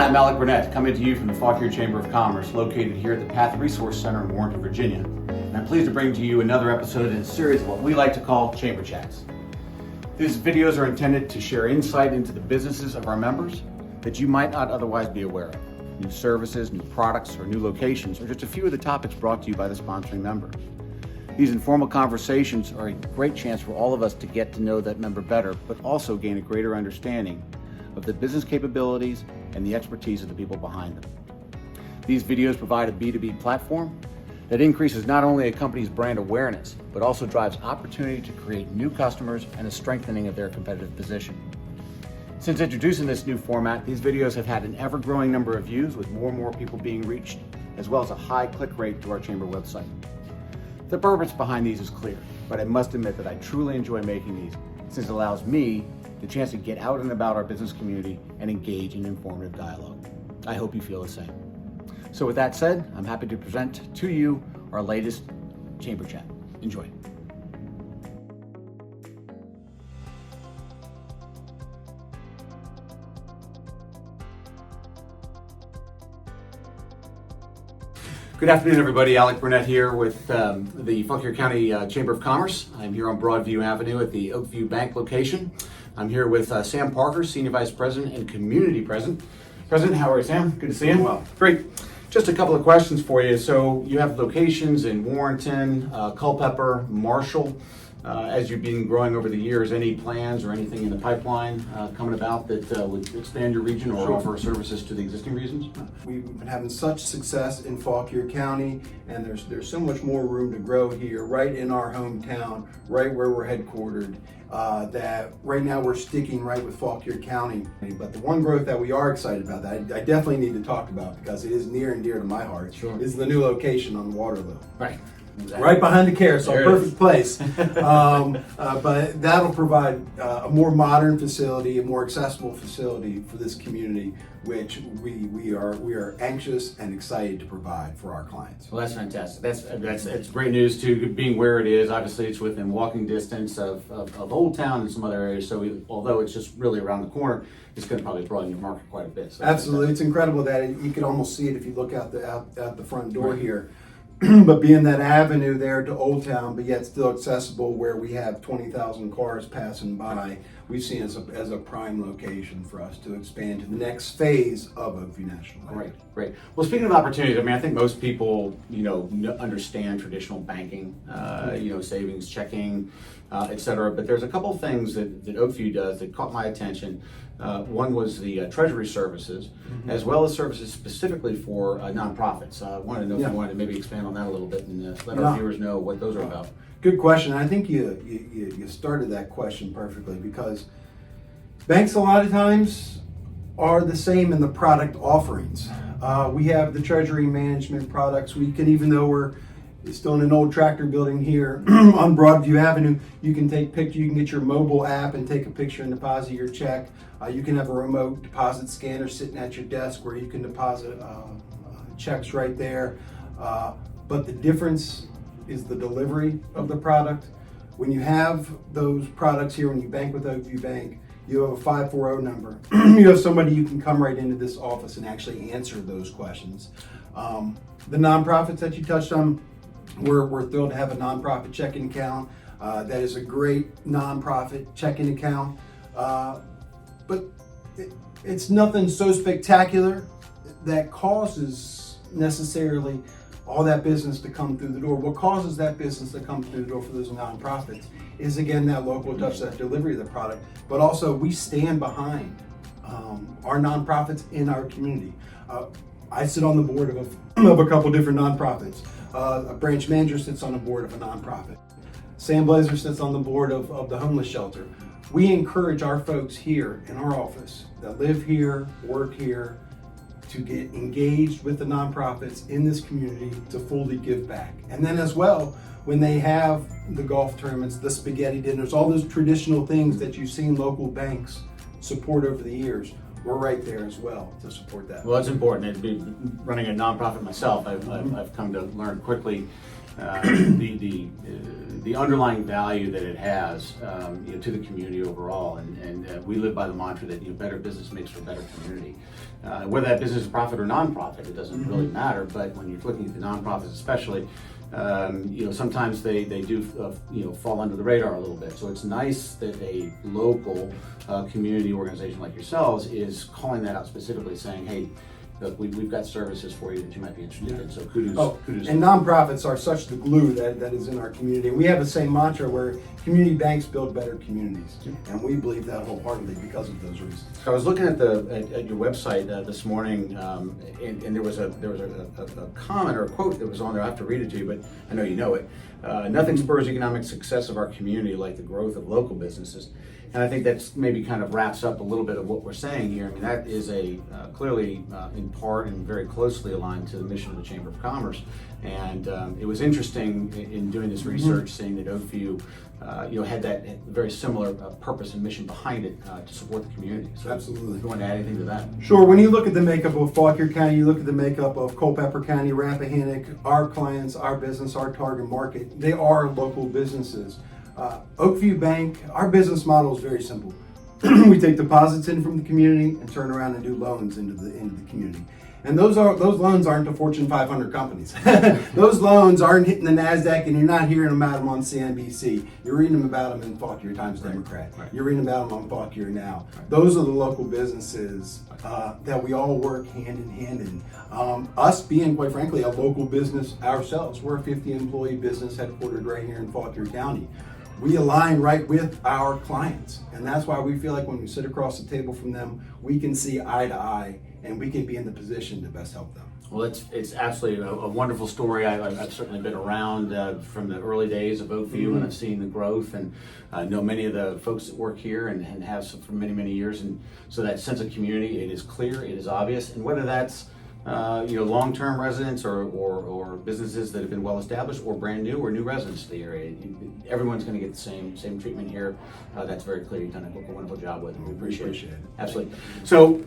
Hi, I'm Alec Burnett, coming to you from the Fauquier Chamber of Commerce, located here at the Path Resource Center in Warrenton, Virginia. And I'm pleased to bring to you another episode in a series of what we like to call Chamber Chats. These videos are intended to share insight into the businesses of our members that you might not otherwise be aware of. New services, new products, or new locations are just a few of the topics brought to you by the sponsoring member. These informal conversations are a great chance for all of us to get to know that member better, but also gain a greater understanding of the business capabilities and the expertise of the people behind them. These videos provide a B2B platform that increases not only a company's brand awareness, but also drives opportunity to create new customers and a strengthening of their competitive position. Since introducing this new format, these videos have had an ever-growing number of views, with more and more people being reached, as well as a high click rate to our chamber website. The purpose behind these is clear, but I must admit that I truly enjoy making these, since it allows me the chance to get out and about our business community and engage in informative dialogue. I hope you feel the same. So with that said, I'm happy to present to you our latest Chamber Chat. Enjoy. Good afternoon, everybody. Alec Burnett here with the Fauquier County Chamber of Commerce. I'm here on Broadview Avenue at the Oakview Bank location. I'm here with Sam Parker, Senior Vice President and Community President. President, how are you, Sam? Good to see you. Well, great. Just a couple of questions for you. So you have locations in Warrenton, Culpeper, Marshall. As you've been growing over the years, any plans or anything in the pipeline coming about that would expand your region or offer services to the existing regions? we've been having such success in Fauquier County, and there's so much more room to grow here, right in our hometown, right where we're headquartered, that right now we're sticking right with Fauquier County. But the one growth that we are excited about, that I definitely need to talk about because it is near and dear to my heart, is the new location on Waterloo. Right. Exactly. Right behind the carousel, perfect place. But that'll provide a more modern facility, a more accessible facility for this community, which we are anxious and excited to provide for our clients. Well, that's fantastic. That's great news too. Being where it is, obviously, it's within walking distance of Old Town and some other areas. So although it's just really around the corner, it's going to probably broaden your market quite a bit. So absolutely, it's incredible that you can almost see it if you look out the front door here. But being that avenue there to Old Town, but yet still accessible, where we have 20,000 cars passing by, we've seen it as a prime location for us to expand to the next phase of Oakview National Bank. Great. Well, speaking of opportunities, I mean, I think most people, understand traditional banking, savings, checking, et cetera. But there's a couple of things that Oakview does that caught my attention. One was the treasury services, as well as services specifically for nonprofits. I wanted to know if you wanted to maybe expand on that a little bit and let our viewers know what those are about. Good question. I think you started that question perfectly, because banks a lot of times are the same in the product offerings. We have the treasury management products. We can, even though we're still in an old tractor building here on Broadview Avenue, you can take picture. You can get your mobile app and take a picture and deposit your check. You can have a remote deposit scanner sitting at your desk where you can deposit checks right there. But the difference is the delivery of the product. When you have those products here, when you bank with Oakview Bank, you have a 540 number. You have somebody you can come right into this office and actually answer those questions. The nonprofits that you touched on, we're thrilled to have a nonprofit checking account. That is a great nonprofit checking account. But it's nothing so spectacular that causes necessarily all that business to come through the door. What causes that business to come through the door for those nonprofits is, again, that local touch, that delivery of the product, but also we stand behind our nonprofits in our community. I sit on the board of a couple different nonprofits. A branch manager sits on the board of a nonprofit. Sam Blazer sits on the board of the homeless shelter. We encourage our folks here in our office that live here, work here, to get engaged with the nonprofits in this community to fully give back. And then as well, when they have the golf tournaments, the spaghetti dinners, all those traditional things that you've seen local banks support over the years, we're right there as well to support that. Well, it's important. Running a nonprofit myself, I've come to learn quickly the the underlying value that it has to the community overall. And we live by the mantra that better business makes for a better community. Whether that business is profit or nonprofit, it doesn't really matter. But when you're looking at the nonprofits, especially, sometimes they do fall under the radar a little bit. So it's nice that a local community organization like yourselves is calling that out specifically, saying, hey, look, we've got services for you that you might be interested in. So kudos. And nonprofits are such the glue that is in our community. And we have the same mantra where community banks build better communities. And we believe that wholeheartedly because of those reasons. So I was looking at your website this morning, and there was a comment or a quote that was on there. I have to read it to you, but I know you know it. Nothing spurs economic success of our community like the growth of local businesses. And I think that's maybe kind of wraps up a little bit of what we're saying here. I mean, that is clearly in part and very closely aligned to the mission of the Chamber of Commerce. And it was interesting in doing this research, seeing that Oakview had that very similar purpose and mission behind it to support the community. So absolutely. If you want to add anything to that? Sure. When you look at the makeup of Fauquier County, you look at the makeup of Culpeper County, Rappahannock, our clients, our business, our target market, they are local businesses. Oakview Bank, our business model is very simple. We take deposits in from the community and turn around and do loans into the community. And those loans aren't to Fortune 500 companies. Those loans aren't hitting the NASDAQ, and you're not hearing about them on CNBC. You're reading about them in Fauquier Times Democrat. Right. You're reading about them on Fauquier Now. Right. Those are the local businesses that we all work hand in hand in. Us being, quite frankly, a local business ourselves, we're a 50-employee business headquartered right here in Fauquier County. We align right with our clients, and that's why we feel like when we sit across the table from them, we can see eye to eye, and we can be in the position to best help them. Well, it's absolutely a wonderful story. I've certainly been around from the early days of Oakview, and I've seen the growth, and I know many of the folks that work here and have for many, many years. And so that sense of community, it is clear, it is obvious, and whether that's long-term residents or businesses that have been well established, or brand new or new residents to the area, everyone's going to get the same treatment here. That's very clear. You've done a wonderful job with it. We appreciate it. Absolutely. So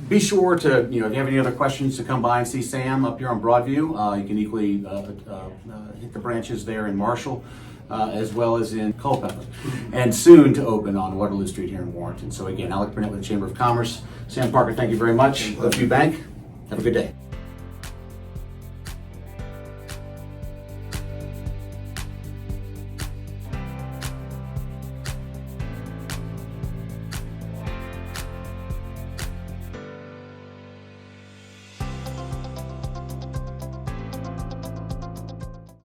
be sure to, if you have any other questions, to come by and see Sam up here on Broadview. You can equally hit the branches there in Marshall, as well as in Culpeper, and soon to open on Waterloo Street here in Warrenton. So again, Alec Burnett with the Chamber of Commerce. Sam Parker, thank you very much. Oakview Bank. Have a good day.